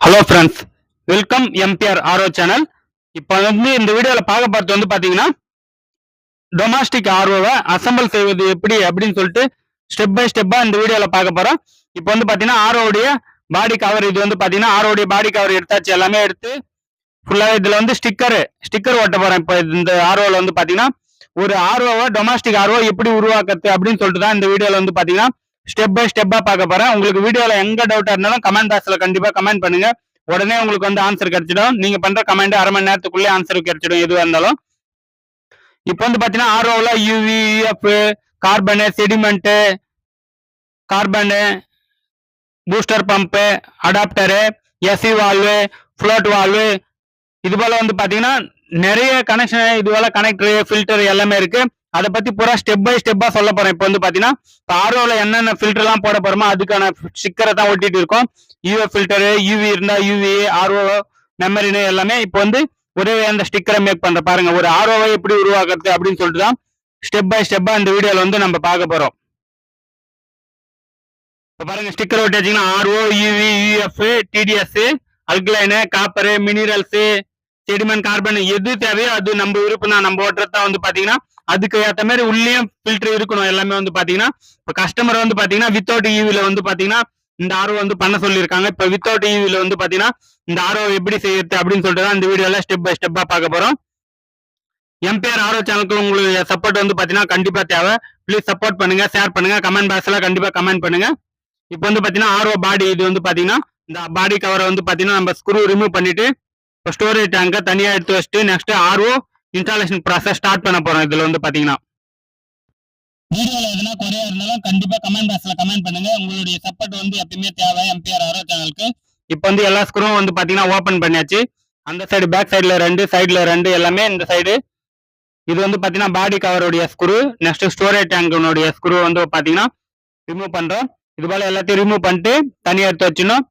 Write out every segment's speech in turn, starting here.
Hello friends, welcome MBR RO channel. இப்போ இந்த வீடியோவில் பார்க்க பார்த்து பார்த்தீங்கன்னா டொமஸ்டிக் ஆர்ஓவை அசம்பிள் செய்வது எப்படி அப்படின்னு சொல்லிட்டு ஸ்டெப் பை ஸ்டெப்பாக இந்த வீடியோவில் பார்க்க போகிறோம். இப்போ பார்த்தீங்கன்னா ஆர்ஓடைய பாடி கவர் இது பார்த்தீங்கன்னா ஆர்ஓடைய பாடி கவர் எடுத்தாச்சு, எல்லாமே எடுத்து ஃபுல்லாக இதில் ஸ்டிக்கர் ஓட்ட போகிறேன். இப்போ இந்த ஆர்ஓவில் பார்த்தீங்கன்னா ஒரு ஆர்ஓவை டொமஸ்டிக் ஆர்ஓ எப்படி உருவாக்குறது அப்படின்னு சொல்லிட்டு தான் இந்த வீடியோவில் பார்த்தீங்கன்னா ஸ்டெப் பை ஸ்டெப்பா பார்க்க போறேன். உங்களுக்கு வீடியோல எங்க டவுட்டா இருந்தாலும் கமெண்ட் பாக்ஸ்ல கண்டிப்பா கமெண்ட் பண்ணுங்க. உடனே உங்களுக்கு ஆன்சர் கிடைச்சிடும். நீங்க பண்ற கமெண்ட் அரை மணி நேரத்துக்குள்ளே ஆன்சர் கிடைச்சிடும் எதுவாக இருந்தாலும். இப்போ பாத்தீங்கன்னா ஆர்ஓல UV, UF, carbon, sediment, carbon, booster pump, adapter, SC valve, float valve, இது போல பாத்தீங்கன்னா நிறைய கனெக்ஷன், இது போல கனெக்டர், ஃபில்டர் எல்லாமே இருக்கு. அதை பத்தி பூரா ஸ்டெப் பை ஸ்டெப்பா சொல்ல போறேன். இப்போ பாத்தீங்கன்னா ஆர்ஓல என்னென்ன ஃபில்டர் எல்லாம் போட போறோமோ அதுக்கான ஸ்டிக்கரை தான் ஒட்டிட்டு இருக்கோம். யூஏ ஃபில்டரு, யூவி இருந்தா யூவி, ஆர்ஓ, மெமரின்னு எல்லாமே இப்போ ஒரே அந்த ஸ்டிக்கரை மேக் பண்ற பாருங்க. ஒரு ஆர்ஓவை எப்படி உருவாக்குறது அப்படின்னு சொல்லிட்டு தான் ஸ்டெப் பை ஸ்டெப்பா இந்த வீடியோல நம்ம பார்க்க போறோம். இப்போ பாருங்க, ஸ்டிக்கர் ஒட்டி வச்சீங்கன்னா RO, UV, UF, TDS, alkaline, copper, minerals, sediment, carbon எது தேவையோ அது நம்ம விருப்பம் தான். நம்ம ஓட்டுறதா பாத்தீங்கன்னா அதுக்கு ஏற்ற மாதிரி உள்ளேயும் ஃபில்டர் இருக்கணும். எல்லாமே பாத்தீங்கன்னா இப்போ கஸ்டமர் பாத்தீங்கன்னா வித்தவுட் யூவில பாத்தீங்கன்னா இந்த ஆர்ஓ பண்ண சொல்லியிருக்காங்க. இப்போ வித்தவுட் யூவில பாத்தீங்கன்னா இந்த ஆர்ஓ எப்படி செய்யறது அப்படின்னு சொல்லிட்டு தான் இந்த வீடியோல ஸ்டெப் பை ஸ்டெப்பா பார்க்க போறோம். எம்பிஆர் ஆர்ஓ சேனலுக்கு உங்களுக்கு சப்போர்ட் பாத்தீங்கன்னா கண்டிப்பா தேவை. ப்ளீஸ் சப்போர்ட் பண்ணுங்க, ஷேர் பண்ணுங்க, கமெண்ட் பாக்ஸ்ல கண்டிப்பா கமெண்ட் பண்ணுங்க. இப்போ பாத்தீங்கன்னா ஆர்ஓ பாடி இது பாத்தீங்கன்னா இந்த பாடி கவரை பாத்தீங்கன்னா நம்ம ஸ்க்ரூ ரிமூவ் பண்ணிட்டு இப்போ ஸ்டோரேஜ் டேங்கை தனியா எடுத்து வச்சுட்டு next RO installation process start பண்ண போறோம். இதுல பாத்தீங்கன்னா வீடியோல எதுனா குறையா இருந்தாலும் கண்டிப்பா கமெண்ட் பாக்ஸ்ல கமெண்ட் பண்ணுங்க. உங்களுடைய சப்போர்ட் எப்பயுமே தேவை எம்பிஆர் ஆர்ஓ சேனலுக்கு. இப்போ எல்லா ஸ்க்ரூவும் பாத்தீங்கன்னா ஓபன் பண்ணியாச்சு. அந்த சைடு பேக் சைடுல 2, சைடுல 2 எல்லாமே இந்த சைடு. இது பாத்தீங்கன்னா பாடி கவருடைய ஸ்க்ரூ. நெக்ஸ்ட் ஸ்டோரேஜ் டேங்குடைய ஸ்க்ரூ பாத்தீங்கன்னா ரிமூவ் பண்றோம். இது போல எல்லாத்தையும் ரிமூவ் பண்ணிட்டு தனியா எடுத்து வச்சிடணும்.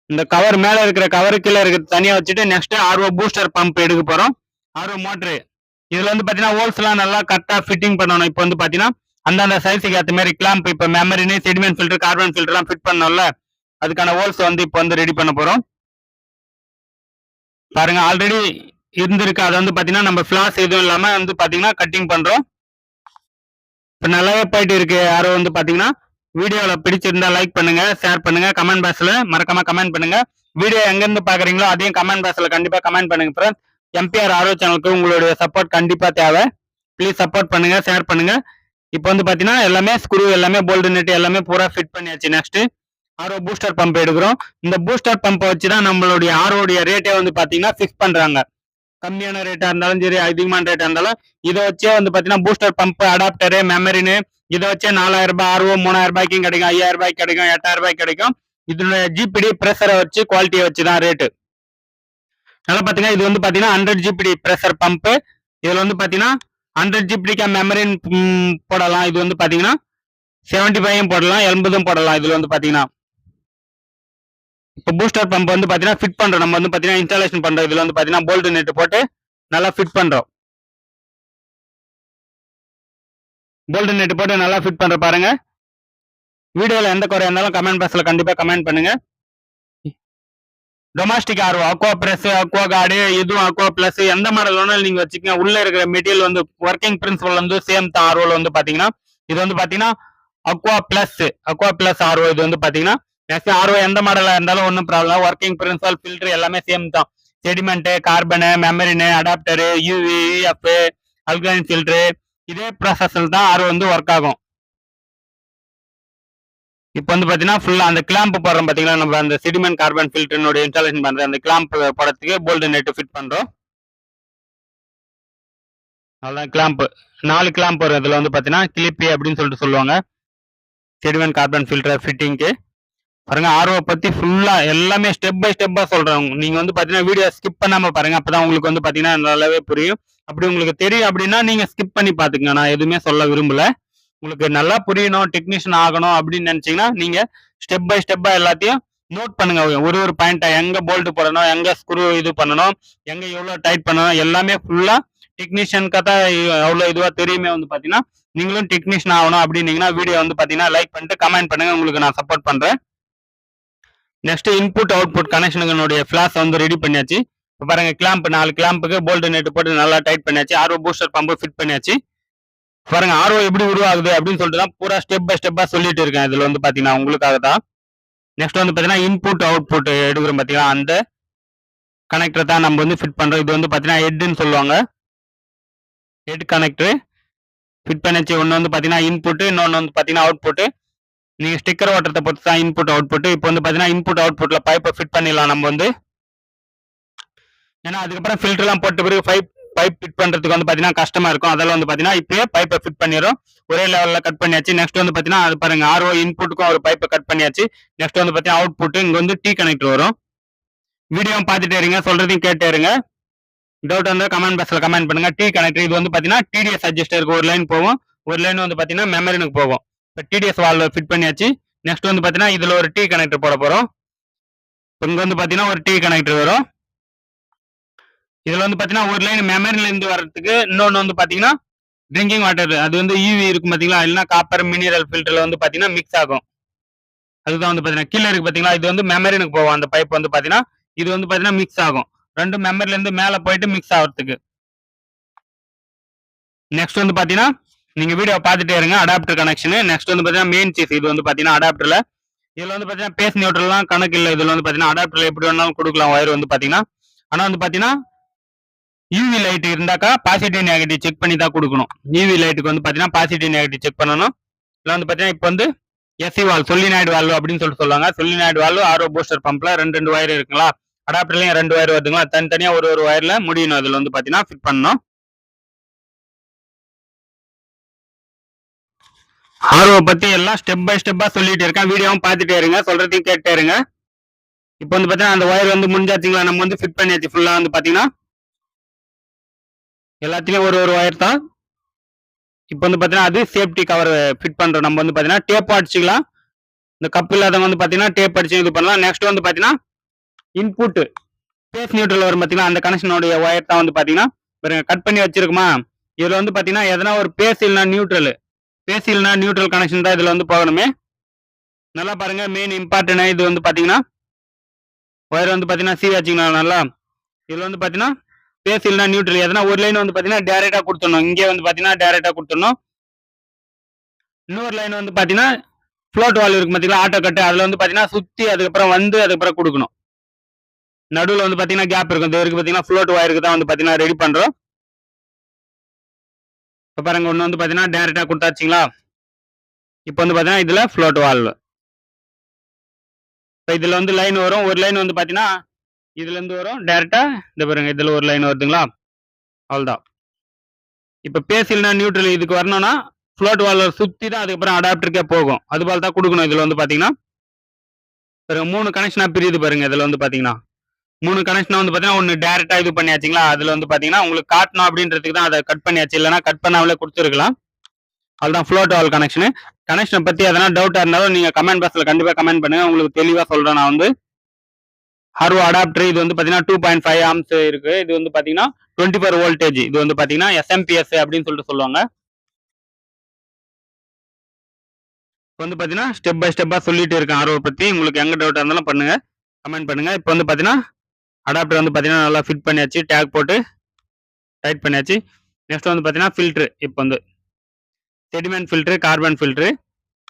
இந்த கவர் மேல இருக்கிற கவர் கீழே இருக்கிறது தனியா வச்சுட்டு நெக்ஸ்ட் ஆர்ஓ பூஸ்டர் பம்ப் எடுக்க போறோம். ஆர்ஓ மோட்டரு இதுல பாத்தீங்கன்னா ஹோல்ஸ் எல்லாம் நல்லா கரெக்டா ஃபிட்டிங் பண்ணணும். இப்போ பாத்தீங்கன்னா அந்தந்த சைஸுக்கு ஏற்ற மாதிரி கிளாம்ப், இப்போ மெமரினு, செடிமெண்ட் ஃபில்டர், கார்பன் ஃபில்டர் எல்லாம் ஃபிட் பண்ணோம்ல, அதுக்கான ஹோல்ஸ் இப்போ ரெடி பண்ண போறோம். பாருங்க, ஆல்ரெடி இருந்திருக்கு. அதை பாத்தீங்கன்னா நம்ம ஃபிளாஸ் எதுவும் இல்லாம பாத்தீங்கன்னா கட்டிங் பண்றோம். இப்போ நல்லாவே போயிட்டு இருக்கு. ஆர்ஓ பாத்தீங்கன்னா வீடியோல பிடிச்சிருந்தா லைக் பண்ணுங்க, ஷேர் பண்ணுங்க, கமெண்ட் பாக்ஸ்ல மறக்காம கமெண்ட் பண்ணுங்க. வீடியோ எங்க இருந்து பாக்குறீங்களோ அதையும் கமெண்ட் பாக்ஸ்ல கண்டிப்பா கமெண்ட் பண்ணுங்க ஃப்ரெண்ட்ஸ். எம்பிஆர் ஆர்ஓ சேனலுக்கு உங்களுடைய சப்போர்ட் கண்டிப்பா தேவை. ப்ளீஸ் சப்போர்ட் பண்ணுங்க, ஷேர் பண்ணுங்க. இப்போ பாத்தீங்கன்னா எல்லாமே ஸ்க்ரூ, எல்லாமே போல்டு நெட் எல்லாமே பூரா ஃபிட் பண்ணியாச்சு. நெக்ஸ்ட் ஆர்ஓ பூஸ்டர் பம்ப் எடுக்கிறோம். இந்த பூஸ்டர் பம்பை வச்சுதான் நம்மளுடைய ஆர்ஓடைய ரேட்டே பாத்தீங்கன்னா ஃபிக்ஸ் பண்றாங்க. கம்மியான ரேட்டா இருந்தாலும் சரி, அதிகமான ரேட்டா இருந்தாலும் இதை வச்சே பாத்தீங்கன்னா பூஸ்டர் பம்ப், அடாப்டரு, மெமரின்னு இதை வச்சே 4000 ரூபாய் ஆர்ஓ 3000 ரூபாய்க்கும் கிடைக்கும், 5000 ரூபாய்க்கு கிடைக்கும், 8000 ரூபாய்க்கு கிடைக்கும். இதனுடைய ஜிபிடி பிரஷரை வச்சு குவாலிட்டியை வச்சுதான் ரேட்டு. நல்லா பாத்தீங்கன்னா இது பாத்தீங்கன்னா 100 ஜிபிடி பிரஷர் பம்ப். இதுல பாத்தீங்கன்னா 100 ஜிபிடிக்கா மெமரின் போடலாம். இது பாத்தீங்கன்னா 75 போடலாம், 80 போடலாம். இதுல பாத்தீங்கன்னா இப்போ பூஸ்டர் பம்ப் பாத்தீங்கன்னா ஃபிட் பண்றோம். நம்ம பாத்தீங்கன்னா இன்ஸ்டாலேஷன் பண்றோம். இதுல பாத்தீங்கன்னா போல்ட் நெட் போட்டு நல்லா ஃபிட் பண்றோம். போல்ட் நெட் போட்டு நல்லா ஃபிட் பண்ற பாருங்க. வீடியோல எந்த குறையா இருந்தாலும் கமெண்ட் பாக்ஸ்ல கண்டிப்பா கமெண்ட் பண்ணுங்க. Domestic RO, Aqua press, Aqua card, இதுவும் அக்வா பிளஸ் எந்த மாடல் வேணாலும் நீங்க வச்சுக்கோங்க. உள்ள இருக்கிற மெட்டீரியல் ஒர்க்கிங் பிரின்சிபல் சேம் தான். ஆர்ஓல பாத்தீங்கன்னா இது பாத்தீங்கன்னா அக்வா பிளஸ் ஆர்ஓ. இது பாத்தீங்கன்னா நெக்ஸ்ட் ஆர்ஓ எந்த மாடலா இருந்தாலும் ஒன்றும் ப்ராப்ளம். ஒர்க்கிங் பிரின்சிபல், ஃபில்டர் எல்லாமே சேம் தான். Sediment, carbon, membrane, adapter, UV, UF, alkaline filter இதே ப்ராசஸில் தான் ஆர்ஓ ஒர்க் ஆகும். இப்போ பாத்தீங்கன்னா ஃபுல்லா அந்த கிளாம்ப் போடுறோம் பாத்தீங்களா, நம்ம அந்த செடிமெண்ட் கார்பன் ஃபில்டர்னுடைய இன்ஸ்டாலேஷன் பண்ற அந்த கிளாம்ப் போடுறதுக்கு போல்டு நெட் ஃபிட் பண்றோம். அவ்வளோதான் கிளாம்ப். 4 கிளாம்ப் வரும். இதுல பாத்தீங்கன்னா கிளிப்பி அப்படின்னு சொல்லிட்டு சொல்லுவாங்க. செடிமெண்ட் கார்பன் ஃபில்டர் ஃபிட்டிங்க்கு பாருங்க. ஆர்ஓ பத்தி ஃபுல்லா எல்லாமே ஸ்டெப் பை ஸ்டெப்பா சொல்றேன். நீங்க பாத்தீங்கன்னா வீடியோ ஸ்கிப் பண்ணாம பாருங்க. அப்பதான் உங்களுக்கு பாத்தீங்கன்னா நல்லாவே புரியும். அப்படி உங்களுக்கு தெரியும் அப்படின்னா நீங்க ஸ்கிப் பண்ணி பாத்துங்க. நான் எதுவுமே சொல்ல விரும்பல. உங்களுக்கு நல்லா புரியணும், டெக்னீஷியன் ஆகணும் அப்படின்னு நினைச்சீங்கன்னா நீங்க ஸ்டெப் பை ஸ்டெப்பா எல்லாத்தையும் நோட் பண்ணுங்க. ஒரு பாயிண்டா எங்க போல்ட் போடணும், எங்க ஸ்க்ரூ இது பண்ணணும், எங்க எவ்வளவு டைட் பண்ணணும் எல்லாமே ஃபுல்லா டெக்னீஷியனுக்கு தான் அவ்வளவு இதுவா தெரியுமே. பாத்தீங்கன்னா நீங்களும் டெக்னீஷியன் ஆகணும் அப்படின்னீங்கன்னா வீடியோ பாத்தீங்கன்னா லைக் பண்ணிட்டு கமெண்ட் பண்ணுங்க. உங்களுக்கு நான் சப்போர்ட் பண்றேன். நெக்ஸ்ட் இன்புட் அவுட்புட் கனெக்ஷனுடைய ஃபிளாஷ் வந்து ரெடி பண்ணியாச்சு. இப்போ பாருங்க கிளாம்ப் 4 கிளாம்புக்கு போல்ட் நெட் போட்டு நல்லா டைட் பண்ணியாச்சு. ஆர்ஓ பூஸ்டர் பம்பு ஃபிட் பண்ணியாச்சு. பாருங்க ஆர்ஓ எப்படி உருவாகுது அப்படின்னு சொல்லிட்டு தான் பூரா ஸ்டெப் பை ஸ்டெப்பா சொல்லிட்டு இருக்கேன். இதுல வந்து பாத்தீங்கன்னா உங்களுக்காக தான். நெக்ஸ்ட் வந்து பாத்தீங்கன்னா இன்புட் அவுட்புட் எடுக்கிறோம் பாத்தீங்கன்னா அந்த கனெக்டர் தான் நம்ம வந்து ஃபிட் பண்றோம். இது வந்து பாத்தீங்கன்னா ஹெட்னு சொல்லுவாங்க. ஹெட் கனெக்டர் ஃபிட் பண்ணியாச்சு. ஒன்று வந்து பாத்தீங்கன்னா இன்புட், இன்னொன்று வந்து பாத்தீங்கன்னா அவுட்புட். நீங்க ஸ்டிக்கர் ஓட்டுறதை பொறுத்து தான் இன்புட் அவுட்புட். இப்போ வந்து பாத்தீங்கன்னா இன்புட் அவுட்புட்ல பைப்பை ஃபிட் பண்ணிடலாம் நம்ம வந்து. ஏன்னா அதுக்கப்புறம் ஃபில்டர் எல்லாம் போட்ட பிறகு பைப் ஃபிட் பண்றதுக்கு வந்து பாத்தீங்கன்னா கஷ்டமா இருக்கும். அதெல்லாம் வந்து பாத்தீங்கன்னா இப்பயே பைப்பை ஃபிட் பண்ணிடும். ஒரே லெவல்ல கட் பண்ணியாச்சு. நெக்ஸ்ட் வந்து பாத்தீங்கன்னா அது பாருங்க ஆர்ஓ இன்புட்டுக்கும் ஒரு பைப்பை கட் பண்ணியாச்சு. நெக்ஸ்ட் வந்து பாத்தீங்கன்னா அவுட்புட் இங்க வந்து டி கனெக்டர் வரும். வீடியோ பார்த்துட்டே இருங்க, சொல்றதையும் கேட்டே இருங்க. டவுட் வந்து கமெண்ட் பாக்ஸ்ல கமெண்ட் பண்ணுங்க. டி கனெக்டர் இது வந்து பாத்தீங்கன்னா டிடிஎஸ் அட்ஜஸ்டருக்கு ஒரு லைன் போகும், ஒரு லைன் வந்து பாத்தீங்கன்னா மெமரினுக்கு போகும். இப்போ டிடிஎஸ் வால்வ் ஃபிட் பண்ணியாச்சு. நெக்ஸ்ட் வந்து பாத்தீங்கன்னா இதுல ஒரு டி கனெக்டர் போட போறோம். இங்க வந்து பாத்தீங்கன்னா ஒரு டி கனெக்டர் வரும். இதுல வந்து பாத்தீங்கன்னா ஒரு லைன் மெமரில இருந்து வர்றதுக்கு, இன்னொன்னு வந்து பாத்தீங்கன்னா ட்ரிங்கிங் வாட்டர் அது வந்து யூவி இருக்கும் பாத்தீங்களா, இல்லைன்னா காப்பர் மினரல் ஃபில்டர்ல வந்து பாத்தீங்கன்னா மிக்ஸ் ஆகும். அதுதான் வந்து பாத்தீங்கன்னா கீழே இருக்கு பாத்தீங்களா, இது வந்து மெமரினுக்கு போகும். அந்த பைப் வந்து பாத்தீங்கன்னா இது வந்து பாத்தீங்கன்னா மிக்ஸ் ஆகும். ரெண்டும் மெமரில இருந்து மேல போயிட்டு மிக்ஸ் ஆகிறதுக்கு. நெக்ஸ்ட் வந்து பாத்தீங்கன்னா நீங்க வீடியோ பார்த்துட்டே இருங்க. Adapter connection. நெக்ஸ்ட் வந்து பாத்தீங்கன்னா மெயின் சீஸ். இது வந்து பாத்தீங்கன்னா அடாப்டர்ல இதுல வந்து பாத்தீங்கன்னா பேஸ் நியூட்ரல்லாம் கணக்கு இல்லை. இதுல வந்து பாத்தீங்கன்னா அடாப்டர்ல எப்படி வேணாலும் கொடுக்கலாம் வயர் வந்து பாத்தீங்கன்னா. ஆனா வந்து பாத்தீங்கன்னா யூவி லைட் இருந்தாக்கா பாசிட்டிவ் நெகட்டிவ் செக் பண்ணி தான் கொடுக்கணும். யூவி லைட்டுக்கு வந்து பாத்தீங்கன்னா பாசிட்டிவ் நெகட்டிவ் செக் பண்ணணும். இதுல வந்து பாத்தீங்கன்னா இப்போ வந்து எஸ்சி வால் சொலினாய்டு வால்வு அப்படின்னு சொல்லிட்டு சொல்லுவாங்க. சொலினாய்டு வால்வு ஆர்ஓ பூஸ்டர் பம்ப்ல ரெண்டு வயர் இருக்குங்களா, அடாப்டர்லயும் 2 வயர் வருதுங்களா, தனித்தனியா ஒரு வயர்ல முடியணும். அதுல வந்து பாத்தீங்கன்னா ஃபிட் பண்ணணும். ஆர்ஓ பத்தி எல்லாம் ஸ்டெப் பை ஸ்டெப்பா சொல்லிட்டு இருக்கேன். வீடியோவும் பார்த்துட்டே இருங்க, சொல்றதையும் கேட்டே இருங்க. இப்போ வந்து பாத்தீங்கன்னா அந்த வயர் வந்து முடிஞ்சாச்சுங்களா, நம்ம வந்து ஃபிட் பண்ணியாச்சு. ஃபுல்லா வந்து பாத்தீங்கன்னா எல்லாத்துலயும் ஒரு வயர் தான். இப்போ வந்து பாத்தீங்கன்னா அது சேஃப்டி கவர் ஃபிட் பண்றோம். நம்ம வந்து பாத்தீங்கன்னா டேப் அடிச்சுக்கலாம். இந்த கப் இல்லாதவங்க வந்து பாத்தீங்கன்னா டேப் அடிச்சு இது பண்ணலாம். நெக்ஸ்ட் வந்து பாத்தீங்கன்னா இன்புட் பேஸ் நியூட்ரல் வரும் பாத்தீங்கன்னா அந்த கனெக்ஷனுடைய ஒயர் தான் வந்து பாத்தீங்கன்னா கட் பண்ணி வச்சிருக்குமா. இதுல வந்து பாத்தீங்கன்னா எதனா ஒரு பேஸ் இல்லைனா நியூட்ரல் கனெக்ஷன் தான் இதுல வந்து போகணுமே. நல்லா பாருங்க, மெயின் இம்பார்ட்டன்ட் இது வந்து பாத்தீங்கன்னா ஒயர் வந்து பாத்தீங்கன்னா சி வச்சுக்கலாம் நல்லா. இதுல வந்து பாத்தீங்கன்னா பேஸ் இல்லைனா நியூட்ரல் எதனா ஒரு லைன் வந்து பாத்தீங்கன்னா டைரக்டா கொடுத்துடணும். இங்கே வந்து பாத்தீங்கன்னா டைரக்டா கொடுத்துடணும். இன்னொரு லைன் வந்து பாத்தீங்கன்னா ஃப்ளோட் வால் இருக்கு பாத்தீங்களா, ஆட்டோ கட்டு, அதுல வந்து பாத்தீங்கன்னா சுத்தி அதுக்கப்புறம் வந்து அதுக்கப்புறம் கொடுக்கணும். நடுவில் வந்து பாத்தீங்கன்னா கேப் இருக்கும். இது இருக்கு பாத்தீங்கன்னா ஃப்ளோட் வயருக்கு தான் வந்து பாத்தீங்கன்னா ரெடி பண்றோம். இப்போ பாருங்க ஒன்று வந்து பாத்தீங்கன்னா டைரக்டா கொடுத்தாச்சுங்களா. இப்போ வந்து பாத்தீங்கன்னா இதுல ஃப்ளோட் வால்வு. இப்போ இதுல வந்து லைன் வரும். ஒரு லைன் வந்து பாத்தீங்கன்னா இதுல இருந்து வரும் டைரக்டா. இந்த பாருங்க இதுல ஒரு லைன் வருதுங்களா, அவ்வளவுதான். இப்போ பேஸ் இல்லைனா நியூட்ரல் இதுக்கு வரணும்னா ஃப்ளோட் வால்வை சுத்தி தான் அதுக்கப்புறம் அடாப்டருக்கே போகும். அது போல தான் கொடுக்கணும். இதுல வந்து பாத்தீங்கன்னா 3 கனெக்ஷனா பிரியுது பாருங்க. இதுல வந்து பாத்தீங்கன்னா 3 கனெக்ஷனா வந்து பாத்தீங்கன்னா ஒன்னு டைரக்டா இது பண்ணியாச்சுங்களா. அதுல வந்து பாத்தீங்கன்னா உங்களுக்கு காட்டணும் அப்படின்றதுக்கு தான் அதை கட் பண்ணியாச்சு. இல்லைன்னா கட் பண்ணாமலே கொடுத்துருக்கலாம். அதுதான் ஃப்ளோட் வால் கனெக்ஷன். கனெக்ஷனை பத்தி எதனா டவுட்டா இருந்தாலும் நீங்க கமெண்ட் பாக்ஸ்ல கண்டிப்பா கமெண்ட் பண்ணுங்க. உங்களுக்கு தெளிவா சொல்றேன் நான் வந்து. ஆர்ஓ அடாப்டர் இது வந்து பாத்தீங்கன்னா 2.5 ஆம்ஸ் இருக்கு. இது வந்து பாத்தீங்கன்னா 24 வோல்டேஜ். இது வந்து பாத்தீங்கன்னா எஸ்எம்பிஎஸ் அப்படின்னு சொல்லிட்டு சொல்லுவாங்க. வந்து பாத்தீங்கன்னா ஸ்டெப் பை ஸ்டெப்பா சொல்லிட்டு இருக்கேன் ஆர்ஓ பத்தி. உங்களுக்கு எங்க டவுட்டா இருந்தாலும் பண்ணுங்க, கமெண்ட் பண்ணுங்க. இப்போ வந்து பாத்தீங்கன்னா அடாப்டர் வந்து பாத்தீங்கன்னா நல்லா ஃபிட் பண்ணியாச்சு, டேக் போட்டு டைட் பண்ணியாச்சு. நெக்ஸ்ட் வந்து பாத்தீங்கன்னா ஃபில்டர். இப்போ வந்து செடிமெண்ட் ஃபில்டர், கார்பன் ஃபில்டர்.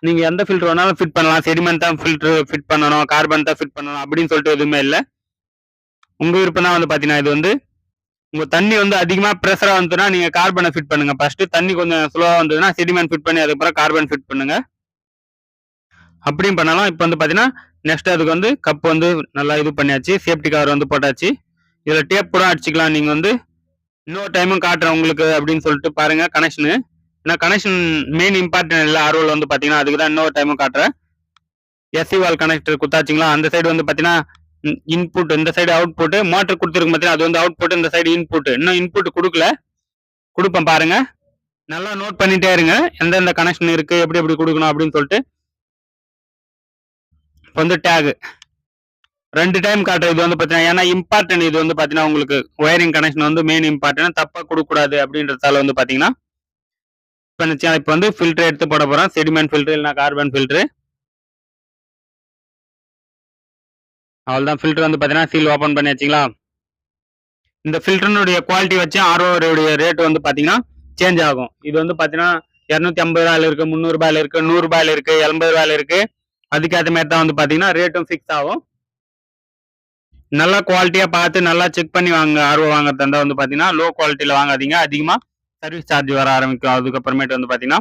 நீங்க எந்த ஃபில்டர் வேணாலும் ஃபிட் பண்ணலாம். செடிமெண்ட் தான் ஃபில்டர் ஃபிட் பண்ணணும், கார்பன் தான் ஃபிட் பண்ணணும் அப்படின்னு சொல்லிட்டு எதுவுமே இல்லை. உங்க விருப்பம் தான் வந்து பாத்தீங்கன்னா. இது வந்து உங்க தண்ணி வந்து அதிகமா ப்ரெஷரா வந்துன்னா நீங்க கார்பனை ஃபிட் பண்ணுங்க. ஃபர்ஸ்ட் தண்ணி கொஞ்சம் ஸ்லோவா வந்ததுன்னா செடிமெண்ட் ஃபிட் பண்ணி அதுக்கப்புறம் கார்பன் ஃபிட் பண்ணுங்க. அப்படியும் பண்ணலாம். இப்போ வந்து பாத்தீங்கன்னா நெக்ஸ்ட் அதுக்கு வந்து கப் வந்து நல்லா இது பண்ணியாச்சு, சேஃப்டி கவர் வந்து போட்டாச்சு. இதுல டேப் கூட அடிச்சுக்கலாம். நீங்க வந்து இன்னொரு டைமும் காட்டுறேன் உங்களுக்கு அப்படின்னு சொல்லிட்டு பாருங்க கனெக்ஷனு. ஏன்னா கனெக்ஷன் மெயின் இம்பார்ட்டன்ட் இல்லை ஆர்ஓல வந்து பாத்தீங்கன்னா, அதுக்கு தான் இன்னொரு டைமும் காட்டுறேன். எஸ்சி வால் கனெக்டர் குத்தாச்சுங்களா. அந்த சைடு வந்து பாத்தீங்கன்னா இன்புட், இந்த சைடு அவுட்புட். மோட்டர் கொடுத்துருக்கு பாத்தீங்கன்னா அது வந்து அவுட்புட், இந்த சைடு இன்புட். இன்னும் இன்புட் கொடுக்கல, கொடுப்பேன் பாருங்க. நல்லா நோட் பண்ணிட்டே இருங்க எந்தெந்த கனெக்ஷன் இருக்கு, எப்படி எப்படி கொடுக்கணும் அப்படின்னு சொல்லிட்டு. இப்போ வந்து டேக் 2 டைம் காட்டுறது. இது வந்து பாத்தீங்கன்னா ஏன்னா இம்பார்ட்டன்ட். இது வந்து பாத்தீங்கன்னா உங்களுக்கு ஒயரிங் கனெக்ஷன் வந்து மெயின் இம்பார்ட்டன்ட், தப்பா கொடுக்க கூடாது அப்படின்றதால வந்து பாத்தீங்கன்னா இப்போ வந்து ஃபில்டர் எடுத்து போட போறோம். செடிமெண்ட் ஃபில்டர் இல்லைனா கார்பன் ஃபில்டர். அவ்வளவுதான். ஃபில்டர் வந்து பாத்தீங்கன்னா சீல் ஓபன் பண்ணி வச்சிங்களா. இந்த ஃபில்டர்னுடைய குவாலிட்டி வச்சு ஆர்ஓடைய ரேட் வந்து பாத்தீங்கன்னா சேஞ்ச் ஆகும். இது வந்து பாத்தீங்கன்னா 250 இருக்கு, 300 இருக்கு, 100 இருக்கு, 80 இருக்கு. அதுக்கேற்ற மாதிரி தான் வந்து பாத்தீங்கன்னா ரேட்டும் ஃபிக்ஸ் ஆகும். நல்லா குவாலிட்டியா பார்த்து நல்லா செக் பண்ணி வாங்க. ஆர்ஓ வாங்குறதா இருந்தா வந்து பாத்தீங்கன்னா லோ குவாலிட்டியில வாங்காதீங்க. அதிகமா சர்வீஸ் சார்ஜ் வர ஆரம்பிக்கும். அதுக்கப்புறமேட்டு வந்து பாத்தீங்கன்னா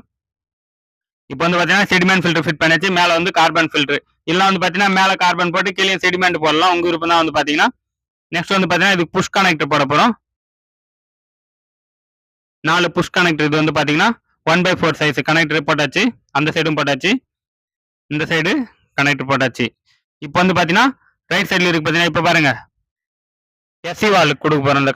இப்போ வந்து பாத்தீங்கன்னா செடிமெண்ட் ஃபில்டர் ஃபிட் பண்ணியாச்சு. மேல வந்து கார்பன் ஃபில்டர். இல்ல வந்து பாத்தீங்கன்னா மேல கார்பன் போட்டு கீழே செடிமெண்ட் போடலாம். உங்க விருப்பம் தான் வந்து பாத்தீங்கன்னா. நெக்ஸ்ட் வந்து பாத்தீங்கன்னா இதுக்கு புஷ் கனெக்டர் போட போறோம். 4 புஷ் கனெக்டர். இது வந்து பாத்தீங்கன்னா 1/4 சைஸ் கனெக்டர் போட்டாச்சு. அந்த சைடும் போட்டாச்சு. இந்த சைடு கனெக்டர் போட்டாச்சு. இப்போ வந்து பாத்தீங்கன்னா ரைட் சைடுல இருக்கு பாத்தீங்கன்னா. இப்ப பாருங்க எஸ்சி வாலுக்கு கொடுக்க போறோம். இந்த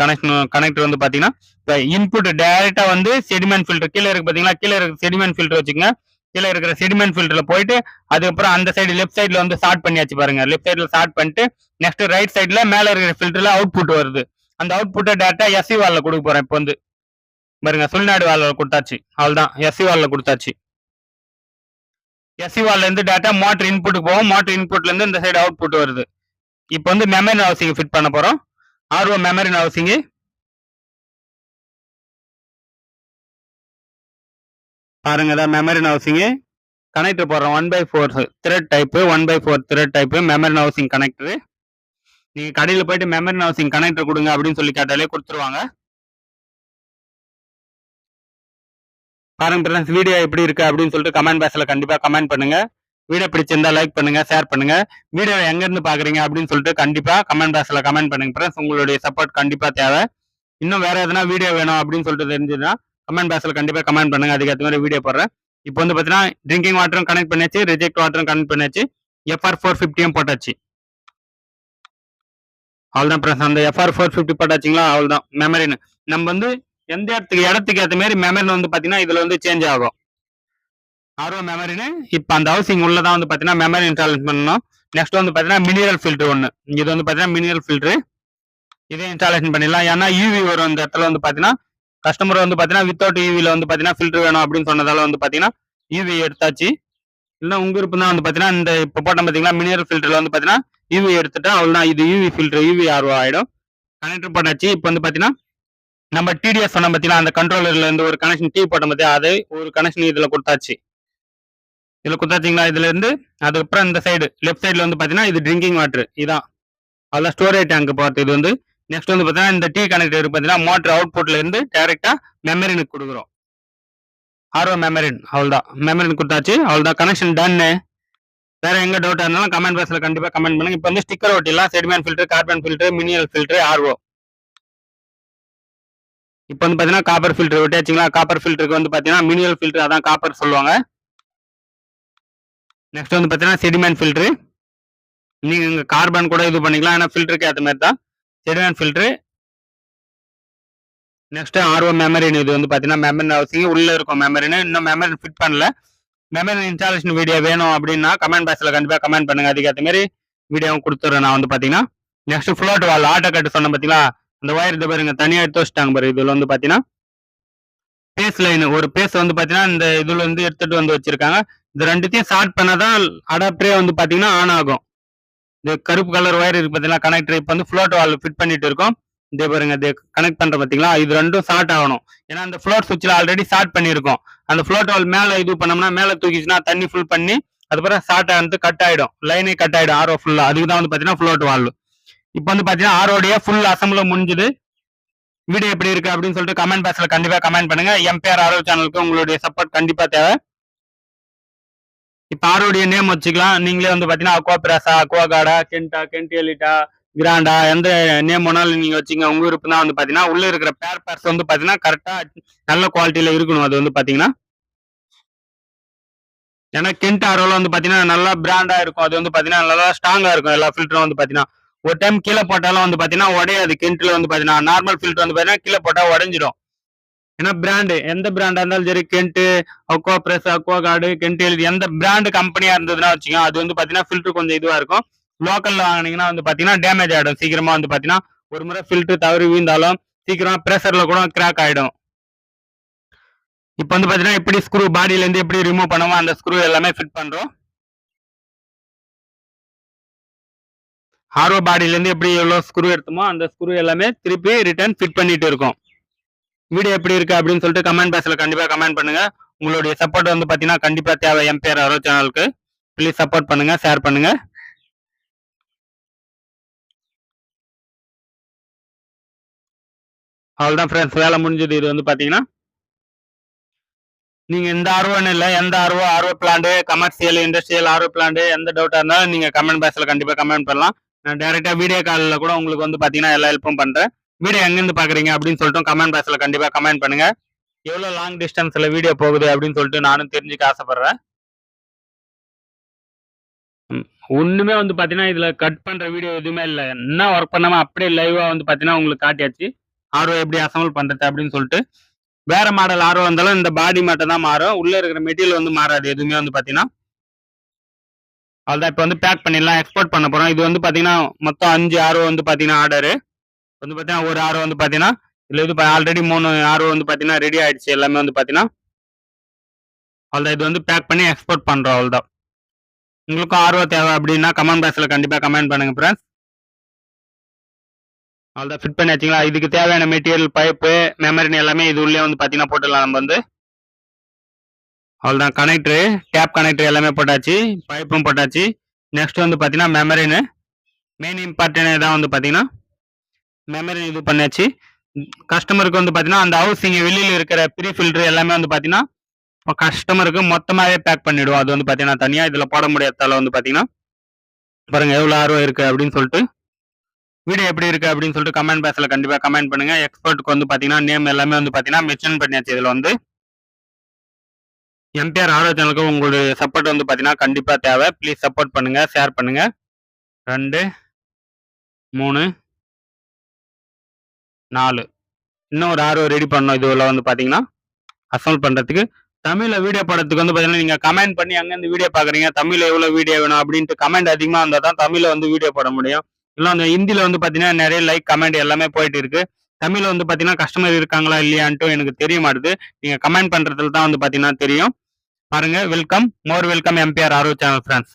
கனெக்டர் வந்து பாத்தீங்கன்னா இப்போ இன்புட் டைரக்டா வந்து செடிமெண்ட் ஃபில்டர் கீழே இருக்கு பாத்தீங்களா. கீழே இருக்க செடிமெண்ட் ஃபில்டர் வச்சுக்கோங்க. கீழே இருக்கிற செடிமெண்ட் ஃபில்டர்ல போயிட்டு அதுக்கப்புறம் அந்த சைடு லெஃப்ட் சைடுல வந்து ஸ்டார்ட் பண்ணியாச்சு பாருங்க. லெஃப்ட் சைடுல ஸ்டார்ட் பண்ணிட்டு நெக்ஸ்ட் ரைட் சைடுல மேல இருக்கிற ஃபில்டர்ல அவுட்புட் வருது. அந்த அவுட்புட்டை டேரக்டா எஸ்சி வால்ல கொடுக்க போறேன். இப்போ வந்து பாருங்க சுள்நாடு வால்ல கொடுத்தாச்சு. அவ்வளவுதான் எஸ்சி வால்ல கொடுத்தாச்சு. எஸ்சி வால்ல இருந்து டேரக்டா மோட்டர் இன்புட்டுக்கு போகும். மோட்டர் இன்புட்ல இருந்து இந்த சைடு அவுட்புட் வருது. இப்போ வந்து மெமரி ஹவுசிங் ஃபிட் பண்ண போறோம். ஆர்ஓ மெமரி ஹவுசிங் பாருங்க. தான் மெமரி ஹவுசிங் கனெக்டர் போடுறோம். 1/4 thread type, 1/4 thread type memory housing connector. நீங்க கடையில் போயிட்டு மெமரி ஹவுசிங் கனெக்டர் கொடுங்க அப்படின்னு சொல்லி கேட்டாலே கொடுத்துருவாங்க. பாருங்க ஃப்ரெண்ட்ஸ், வீடியோ எப்படி இருக்கு அப்படின்னு சொல்லிட்டு கமெண்ட் பாக்ஸ்ல கண்டிப்பா கமெண்ட் பண்ணுங்க. வீடியோ பிடிச்சிருந்தா லைக் பண்ணுங்க, ஷேர் பண்ணுங்க. வீடியோ எங்க இருந்து பாக்குறீங்க அப்படின்னு சொல்லிட்டு கண்டிப்பா கமெண்ட் பாக்ஸ்ல கமெண்ட் பண்ணுங்க ஃப்ரெண்ட்ஸ். உங்களுடைய சப்போர்ட் கண்டிப்பா தேவை. இன்னும் வேற எதனா வீடியோ வேணும் அப்படின்னு சொல்லிட்டு தெரிஞ்சதுன்னா கமெண்ட் பாக்ஸ்ல கண்டிப்பா கமெண்ட் பண்ணுங்க. அதுக்கேற்ற மாதிரி வீடியோ போடுறேன். இப்போ வந்து பாத்தீங்கன்னா ட்ரிங்கிங் வாட்டரும் கனெக்ட் பண்ணியாச்சு, ரிஜெக்ட் வாட்டரும் கனெக்ட் பண்ணியாச்சு, FR 450 போட்டாச்சு. அவ்வளவுதான் ஃப்ரெண்ட்ஸ். அந்த FR 450 போட்டாச்சுங்களா. அவ்வளவுதான் மெமரின்னு நம்ம வந்து எந்த இடத்துக்கு ஏற்ற மாதிரி மெமரின்னு வந்து பாத்தீங்கன்னா இதுல வந்து சேஞ்ச் ஆகும். ஆர்ஓ மெமரின்னு இப்போ அந்த ஹவுசிங் உள்ளதான் வந்து பாத்தீங்கன்னா மெமரி இன்ஸ்டால் பண்ணணும். நெக்ஸ்ட் வந்து பாத்தீங்கன்னா மினரல் ஃபில்டர் ஒன்று. இது வந்து பாத்தீங்கன்னா மினரல் ஃபில்டர். இதே இன்ஸ்டாலேஷன் பண்ணிடலாம். ஏன்னா யூவி வரும் இந்த இடத்துல வந்து பாத்தீங்கன்னா. கஸ்டமர் வந்து பாத்தீங்கன்னா வித்தவுட் யூவில வந்து பாத்தீங்கன்னா ஃபில்டர் வேணும் அப்படின்னு சொன்னதால வந்து பாத்தீங்கன்னா யூவி எடுத்தாச்சு. இல்லை உங்க விருப்பம் தான் வந்து பாத்தீங்கன்னா இந்த இப்போ போட்டோம் பாத்தீங்களா மினரல் ஃபில்டர்ல வந்து பாத்தீங்கன்னா யூவி எடுத்துட்டா அவ்வளவுதான். இது யூவி ஃபில்டர், யூவி ஆர்ஓ ஆயிடும். கனெக்டர் போட்டாச்சு. இப்போ வந்து பாத்தீங்கன்னா நம்ம டிடிஎஸ் சொன்ன பாத்தீங்கன்னா அந்த கண்ட்ரோலர்ல இருந்து ஒரு கனெக்ஷன் டீ போட்ட பத்தியா அதை ஒரு கனெக்ஷன் இதுல கொடுத்தாச்சு. இதுல கொடுத்தாச்சுங்களா. இதுல இருந்து அதுக்கப்புறம் இந்த சைடு லெஃப்ட் சைடுல வந்து பாத்தீங்கன்னா இது ட்ரிங்கிங் வாட்டர். இதான் அதெல்லாம் ஸ்டோரேஜ் டேங்க் போறது. இது வந்து நெக்ஸ்ட் வந்து பாத்தீங்கன்னா இந்த டீ கனெக்டர் பாத்தீங்கன்னா மோட்டர் அவுட்புட்ல இருந்து டைரக்டா மெமரினுக்கு கொடுக்குறோம். RO membrane. அவ்வளவுதான் மெமரின் கொடுத்தாச்சு. அவ்வளவுதான் கனெக்ஷன் டன்னு. வேற எங்க டவுட்டா இருந்தாலும் கமெண்ட் பாக்ஸ்ல கண்டிப்பா கமெண்ட் பண்ணுங்க. இப்போ வந்து ஸ்டிக்கர் ஒட்டிலாம் sediment filter, carbon filter, mineral filter, RO. இப்போ வந்து பாத்தீங்கன்னா காப்பர் ஃபில்டர் ஒட்டியாச்சுங்களா. காப்பர் ஃபில்டருக்கு வந்து பாத்தீங்கன்னா மினரல் ஃபில்டர், அதான் காப்பர் சொல்லுவாங்க. நெக்ஸ்ட் வந்து பாத்தீங்கன்னா செடிமெண்ட் ஃபில்டர். நீங்க இங்க கார்பன் கூட இது பண்ணிக்கலாம். ஏன்னா ஃபில்டருக்கு ஏற்ற மாதிரி தான் sediment filter. Next RO membrane. இது வந்து பாத்தீங்கன்னா மெமரி ஹவுசிங் உள்ள இருக்கும் மெமரின்னு. இன்னும் மெமரி ஃபிட் பண்ணல. மெமரி இன்ஸ்டாலேஷன் வீடியோ வேணும் அப்படின்னா கமெண்ட் பாக்ஸ்ல கண்டிப்பா கமெண்ட் பண்ணுங்க. அதுக்கேற்ற மாதிரி வீடியோவும் கொடுத்துறேன் நான் வந்து பாத்தீங்கன்னா. நெக்ஸ்ட் ஃப்ளோட் வால் ஆட்டோ கட்டு சொன்ன பாத்தீங்களா. அந்த ஒயர் இது பாருங்க தனியா எடுத்து வச்சுட்டாங்க பாரு. இதுல வந்து பாத்தீங்கன்னா பேஸ் லைன் ஒரு பேஸ் வந்து பாத்தீங்கன்னா இந்த இதுல இருந்து எடுத்துட்டு வந்து வச்சிருக்காங்க. இது ரெண்டுத்தையும் ஷார்ட் பண்ணாதான் அடாப்டரே வந்து பாத்தீங்கன்னா ஆன் ஆகும். இந்த கருப்பு கலர் ஒயர் இருக்கு பாத்தீங்களா கனெக்டர். இப்போ வந்து ஃப்ளோட் வால் ஃபிட் பண்ணிட்டு இருக்கோம். இதே பாருங்க இது கனெக்ட் பண்ற பாத்தீங்களா. இது ரெண்டும் ஷார்ட் ஆகணும். ஏன்னா அந்த ஃப்ளோட் சுவிட்ச்ல ஆல்ரெடி ஷார்ட் பண்ணிருக்கோம். அந்த ஃப்ளோட் வால் மேல இது பண்ணோம்னா மேல தூக்கிச்சுன்னா தண்ணி ஃபுல் பண்ணி அதுக்கப்புறம் ஷார்ட் ஆனது கட் ஆயிடும். லைனே கட் ஆயிடும் ஆர்ஓ ஃபுல்லா. அதுக்கு தான் வந்து பாத்தீங்கன்னா ஃப்ளோட் வால். இப்போ வந்து பாத்தீங்கன்னா ஆர்ஓடைய ஃபுல் அசம்பிள் முடிஞ்சது. வீடியோ எப்படி இருக்கு அப்படின்னு சொல்லிட்டு கமெண்ட் பாக்ஸ்ல கண்டிப்பா கமெண்ட் பண்ணுங்க. எம்பிஆர் ஆர்ஓ சேனலுக்கு உங்களுடைய சப்போர்ட் கண்டிப்பா தேவை. இப்ப ஆரோடைய நேம் வச்சுக்கலாம். நீங்களே வந்து பாத்தீங்கன்னா அக்வாபிராசா, அக்வாகாடா, கென்டா, கென்டியலிட்டா, கிராண்டா எந்த நேம் வேணாலும் நீங்க வச்சுங்க. உங்க விருப்பம் தான் வந்து பாத்தீங்கன்னா. உள்ள இருக்கிற பேர்ஸ் வந்து பாத்தீங்கன்னா கரெக்டா நல்ல குவாலிட்டியில இருக்கணும். அது வந்து பாத்தீங்கன்னா ஏன்னா கென்ட் ஆரோல வந்து பாத்தீங்கன்னா நல்லா பிராண்டா இருக்கும். அது வந்து பாத்தீங்கன்னா நல்லா ஸ்ட்ராங்கா இருக்கும். எல்லா ஃபில்டரும் வந்து பாத்தீங்கன்னா ஒரு டைம் கீழே போட்டாலும் வந்து பாத்தீங்கன்னா உடையாது. கென்ட்ல வந்து பாத்தீங்கன்னா நார்மல் ஃபில்டர் வந்து பாத்தீங்கன்னா கீழே போட்டா உடஞ்சிடும். ஏன்னா பிராண்டு எந்த பிராண்டா இருந்தாலும் சரி, கென்ட், அக்வா பிரஸ், அக்வாகார்டு, கென்ட் எழுதி எந்த பிராண்டு கம்பெனியா இருந்ததுன்னா வச்சுக்கோங்க. அது வந்து பாத்தீங்கன்னா ஃபில்டர் கொஞ்சம் இதுவா இருக்கும். லோக்கல்ல வாங்கினீங்கன்னா வந்து பாத்தீங்கன்னா டேமேஜ் ஆயிடும். சீக்கிரமா வந்து பாத்தீங்கன்னா ஒரு முறை ஃபில்டர் தவறி வீழ்ந்தாலும் சீக்கிரமா பிரஷர்ல கூட கிராக் ஆயிடும். இப்போ வந்து பாத்தீங்கன்னா எப்படி ஸ்க்ரூ பாடியில இருந்து எப்படி ரிமூவ் பண்ணுவோம் அந்த ஸ்க்ரூ எல்லாமே ஃபிட் பண்றோம். ஆர்ஓ பாடியிலேருந்து எப்படி எவ்வளோ ஸ்க்ரூ எடுத்தோமோ அந்த ஸ்க்ரூ எல்லாமே திருப்பி ரிட்டர்ன் ஃபிட் பண்ணிட்டு இருக்கோம். வீடியோ எப்படி இருக்கு அப்படின்னு சொல்லிட்டு கமெண்ட் பாக்ஸில் கண்டிப்பாக கமெண்ட் பண்ணுங்க. உங்களுடைய சப்போர்ட் வந்து பார்த்தீங்கன்னா கண்டிப்பாக தேவை எம்பிஆர் ஆரோ சேனலுக்கு. ப்ளீஸ் சப்போர்ட் பண்ணுங்க, ஷேர் பண்ணுங்க. அவ்வளோதான் ஃப்ரெண்ட்ஸ், வேலை முடிஞ்சது. இது வந்து பார்த்தீங்கன்னா நீங்க இந்த ஆர்ஓன்னு இல்லை, எந்த RO plant, commercial, industrial RO plant எந்த டவுட்டா இருந்தாலும் நீங்க கமெண்ட் பாக்ஸ்ல கண்டிப்பா கமெண்ட் பண்ணலாம். நான் டைரக்டா வீடியோ காலில் கூட உங்களுக்கு வந்து பாத்தீங்கன்னா எல்லா ஹெல்ப்பும் பண்றேன். வீடியோ எங்கிருந்து பாக்குறீங்க அப்படின்னு சொல்லிட்டு கமெண்ட் பாக்ஸ்ல கண்டிப்பா கமெண்ட் பண்ணுங்க. எவ்வளவு லாங் டிஸ்டன்ஸ்ல வீடியோ போகுது அப்படின்னு சொல்லிட்டு நானும் தெரிஞ்சுக்க ஆசைப்படுறேன். ஒண்ணுமே வந்து பாத்தீங்கன்னா இதுல கட் பண்ற வீடியோ எதுவுமே இல்லை. என்ன ஒர்க் பண்ணாம அப்படியே லைவா வந்து பாத்தீங்கன்னா உங்களுக்கு காட்டியாச்சு ஆர்ஓ எப்படி அசம்பிள் பண்றது அப்படின்னு சொல்லிட்டு. வேற மாடல் ஆர்ஓ வந்தாலும் இந்த பாடி மட்டும் தான் மாறும், உள்ள இருக்கிற மெட்டீரியல் வந்து மாறாது எதுவுமே வந்து பாத்தீங்கன்னா. அவ்வளோதான், இப்போ வந்து பேக் பண்ணிடலாம், எக்ஸ்போர்ட் பண்ண போறோம். இது வந்து பாத்தீங்கன்னா மொத்தம் 5 ஆர்ஓ வந்து பாத்தீங்கன்னா ஆர்டரு வந்து பாத்தீங்கன்னா ஒரு ஆர்ஓ வந்து பாத்தீங்கன்னா இதுல இது ஆல்ரெடி 3 ஆர்ஓ வந்து பாத்தீங்கன்னா ரெடி ஆயிடுச்சு எல்லாமே வந்து பாத்தீங்கன்னா. அவ்வளோதான், இது வந்து பேக் பண்ணி எக்ஸ்போர்ட் பண்றோம். அவ்வளோதான். உங்களுக்கும் ஆர்ஓ தேவை அப்படின்னா கமெண்ட் பாக்ஸ்ல கண்டிப்பா கமெண்ட் பண்ணுங்க ஃப்ரெண்ட்ஸ். அவ்வளோதான், ஃபிட் பண்ணி வச்சிங்களா. இதுக்கு தேவையான மெட்டீரியல், பைப்பு, மெமரின் எல்லாமே இது உள்ளே வந்து பாத்தீங்கன்னா போட்டுடலாம் நம்ம வந்து. அவ்வளோதான், கனெக்டரு, கேப் கனெக்டர் எல்லாமே போட்டாச்சு, பைப்பும் போட்டாச்சு. நெக்ஸ்ட் வந்து பார்த்தீங்கன்னா மெமரின்னு மெயின் இம்பார்ட்டன்ட் தான் வந்து பார்த்தீங்கன்னா மெமரி இது பண்ணியாச்சு. கஸ்டமருக்கு வந்து பார்த்தீங்கன்னா அந்த ஹவுசிங் வெளியில் இருக்கிற ப்ரீ ஃபில்டர் எல்லாமே வந்து பார்த்தீங்கன்னா கஸ்டமருக்கு மொத்தமாகவே பேக் பண்ணிவிடுவோம். அது வந்து பார்த்தீங்கன்னா தனியாக இதில் போட முடியாதால வந்து பார்த்தீங்கன்னா பாருங்கள் எவ்வளோ ஆர்வம் இருக்குது அப்படின்னு சொல்லிட்டு. வீடியோ எப்படி இருக்குது அப்படின்னு சொல்லிட்டு கமெண்ட் பாக்ஸில் கண்டிப்பாக கமெண்ட் பண்ணுங்கள். எக்ஸ்போர்ட்டுக்கு வந்து பார்த்தீங்கன்னா நேம் எல்லாமே வந்து பார்த்தீங்கன்னா மென்ஷன் பண்ணியாச்சு. இதில் வந்து எம்பிஆர் ஆரோ சேனலுக்கு உங்களுடைய சப்போர்ட் வந்து பார்த்தீங்கன்னா கண்டிப்பாக தேவை. ப்ளீஸ் சப்போர்ட் பண்ணுங்கள், ஷேர் பண்ணுங்கள். 2 3 4 இன்னும் ஒரு ஆர்ஓ ரெடி பண்ணோம். இதுல வந்து பார்த்தீங்கன்னா அசம்பிள் பண்ணுறதுக்கு தமிழில் வீடியோ போடுறதுக்கு வந்து பார்த்தீங்கன்னா நீங்கள் கமெண்ட் பண்ணி அங்கேருந்து வீடியோ பார்க்குறீங்க, தமிழில் எவ்வளோ வீடியோ வேணும் அப்படின்ட்டு கமெண்ட் அதிகமாக இருந்தால் தான் தமிழில் வந்து வீடியோ போட முடியும். இல்லை அந்த ஹிந்தியில் வந்து பார்த்தீங்கன்னா நிறைய லைக் கமெண்ட் எல்லாமே போயிட்டு இருக்கு. தமிழில் வந்து பார்த்தீங்கன்னா கஸ்டமர் இருக்காங்களா இல்லையான்ட்டு எனக்கு தெரிய மாட்டுது. நீங்கள் கமெண்ட் பண்ணுறதுல தான் வந்து பார்த்தீங்கன்னா தெரியும். பாருங்க, welcome, more welcome MBR RO channel friends.